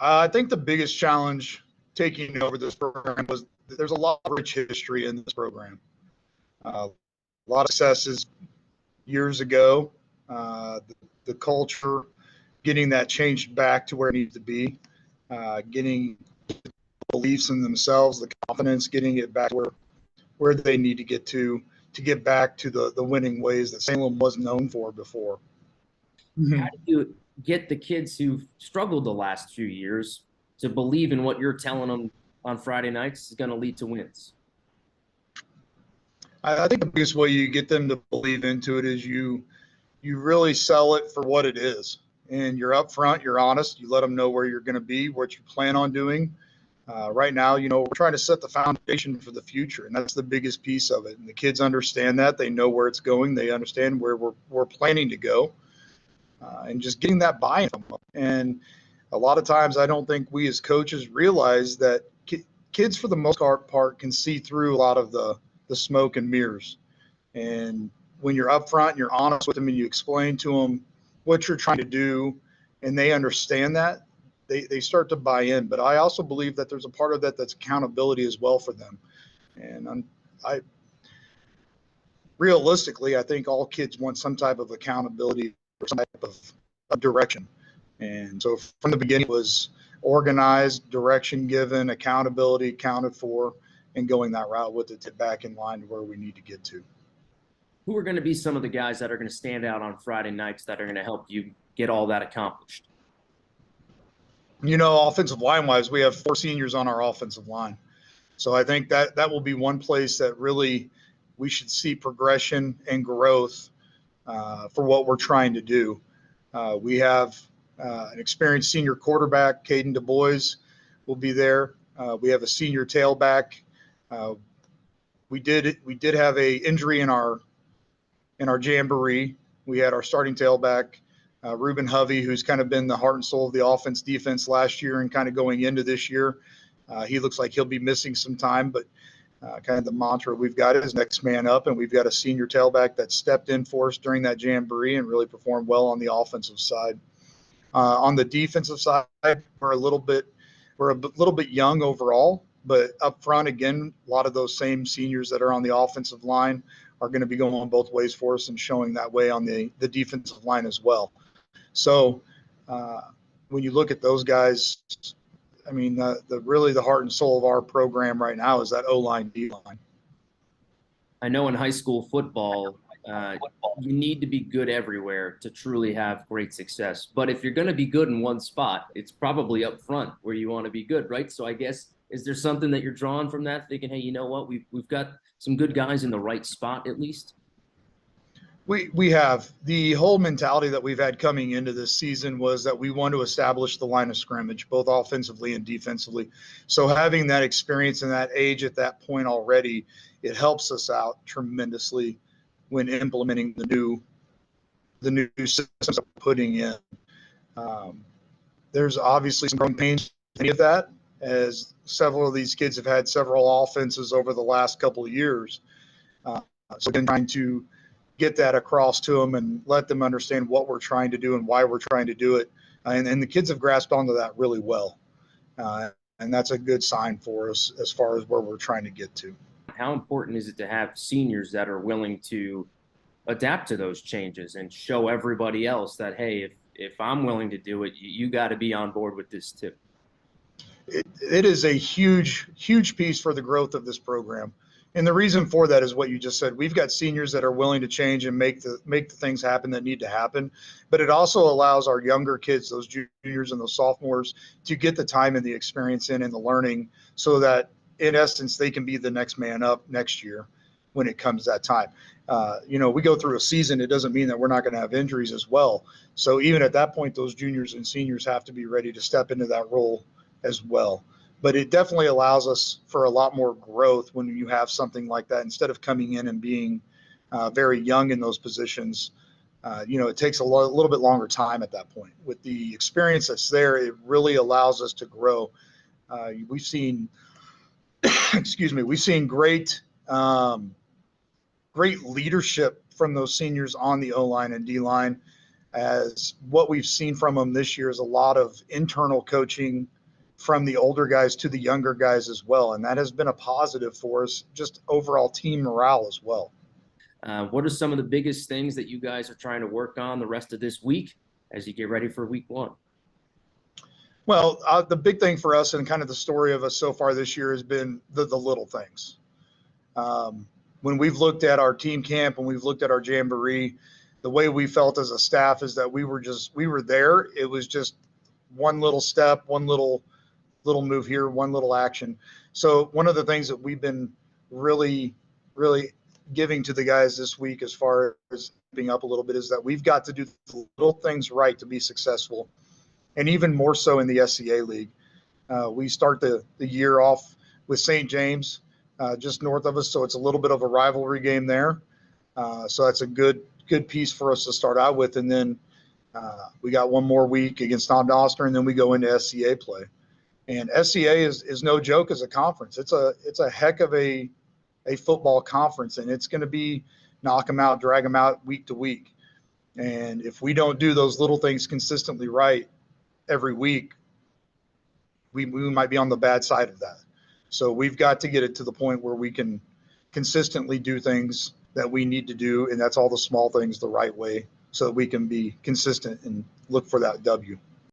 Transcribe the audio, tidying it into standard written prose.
I think the biggest challenge taking over this program was there's a lot of rich history in this program. A lot of successes years ago, the culture, getting that changed back to where it needs to be, getting beliefs in themselves, the confidence, getting it back where they need to get back to the winning ways that Salem was known for before. How do you get the kids who've struggled the last few years to believe in what you're telling them on Friday nights is going to lead to wins? I think the biggest way you get them to believe into it is you really sell it for what it is. And you're upfront, you're honest, you let them know where you're going to be, what you plan on doing. Right now, we're trying to set the foundation for the future, and that's the biggest piece of it. And the kids understand that. They know where it's going. They understand where we're planning to go, and just getting that buy-in from them. And a lot of times I don't think we as coaches realize that kids, for the most part, can see through a lot of the smoke and mirrors. And when you're upfront and you're honest with them and you explain to them what you're trying to do and they understand that, they start to buy in. But I also believe that there's a part of that that's accountability as well for them. And realistically, I think all kids want some type of accountability or some type of direction. And so from the beginning, it was organized, direction given, accountability accounted for, and going that route with it to back in line to where we need to get to. Who are going to be some of the guys that are going to stand out on Friday nights that are going to help you get all that accomplished? Offensive line wise, we have 4 seniors on our offensive line. So I think that will be one place that really we should see progression and growth for what we're trying to do. We have an experienced senior quarterback, Caden Du Bois, will be there. We have a senior tailback. We did have a injury in our jamboree. We had our starting tailback, Ruben Hovey, who's kind of been the heart and soul of the offense defense last year and kind of going into this year. He looks like he'll be missing some time, but kind of the mantra we've got is next man up, and we've got a senior tailback that stepped in for us during that jamboree and really performed well on the offensive side. On the defensive side, we're a little bit young overall, but up front, again, a lot of those same seniors that are on the offensive line are going to be going both ways for us and showing that way on the defensive line as well. So when you look at those guys, I mean, really the heart and soul of our program right now is that O-line, D-line. I know in high school football, you need to be good everywhere to truly have great success. But if you're going to be good in one spot, it's probably up front where you want to be good, right? So I guess, is there something that you're drawing from that, thinking, hey, you know what, we've got some good guys in the right spot at least? We have the whole mentality that we've had coming into this season was that we want to establish the line of scrimmage, both offensively and defensively. So having that experience and that age at that point already, it helps us out tremendously when implementing the new systems that we're putting in. There's obviously some growing pains in any of that, as several of these kids have had several offenses over the last couple of years. So again, trying to get that across to them and let them understand what we're trying to do and why we're trying to do it. And the kids have grasped onto that really well. And that's a good sign for us as far as where we're trying to get to. How important is it to have seniors that are willing to adapt to those changes and show everybody else that, hey, if I'm willing to do it, you got to be on board with this too? It is a huge piece for the growth of this program. And the reason for that is what you just said. We've got seniors that are willing to change and make the things happen that need to happen. But it also allows our younger kids, those juniors and those sophomores, to get the time and the experience in and the learning so that, in essence, they can be the next man up next year when it comes that time. We go through a season. It doesn't mean that we're not going to have injuries as well. So even at that point, those juniors and seniors have to be ready to step into that role as well. But it definitely allows us for a lot more growth when you have something like that. Instead of coming in and being very young in those positions, it takes a little bit longer time at that point. With the experience that's there, it really allows us to grow. We've seen, we've seen great leadership from those seniors on the O-line and D-line. as what we've seen from them this year is a lot of internal coaching from the older guys to the younger guys as well. And that has been a positive for us, just overall team morale as well. What are some of the biggest things that you guys are trying to work on the rest of this week as you get ready for week 1? Well, the big thing for us and kind of the story of us so far this year has been the little things. When we've looked at our team camp and we've looked at our jamboree, the way we felt as a staff is that we were there. It was just one little step, one little move here, one little action. So one of the things that we've been really, really giving to the guys this week as far as being up a little bit is that we've got to do the little things right to be successful. And even more so in the SCA League. We start the year off with St. James, just north of us, so it's a little bit of a rivalry game there. So that's a good piece for us to start out with. And then we got one more week against Tom Doster, and then we go into SCA play. And SCA is no joke as a conference. It's a heck of a football conference, and it's going to be knock them out, drag them out week to week. And if we don't do those little things consistently right every week, we might be on the bad side of that. So we've got to get it to the point where we can consistently do things that we need to do, and that's all the small things the right way so that we can be consistent and look for that W.